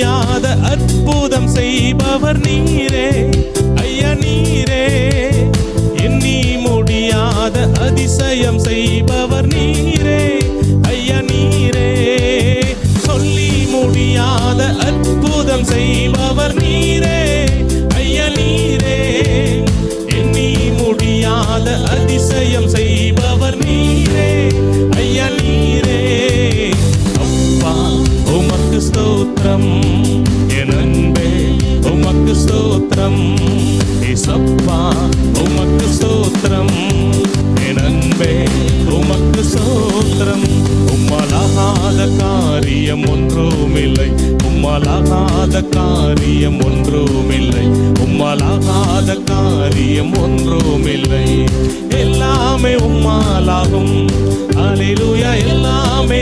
முடியாத அற்புதம் செய்பவர் நீரே ஐயா நீரே. எண்ணி முடியாத அதிசயம் செய்பவர் நீரே ஐயா நீரே. சொல்லி முடியாத அற்புதம் செய்பவர் நீரே ஐயா நீரே. எண்ணி முடியாத அதிசயம் செய்பவர் நீரே ஐயா நீரே. அப்பா உமக்கு ஸ்தோத்திரம் என் அன்பே உமக்கு ஸ்தோத்திரம். ஏசப்பா உமக்கு ஸ்தோத்திரம் என் அன்பே உமக்கு ஸ்தோத்திரம். உம்மலாகாத காரியம் ஒன்றுமில்லை, உம்மலாகாத காரியம் ஒன்றுமில்லை, உம்மலாகாத காரியம் ஒன்றுமில்லை. எல்லாமே உம்மாலாகும். அல்லேலூயா எல்லாமே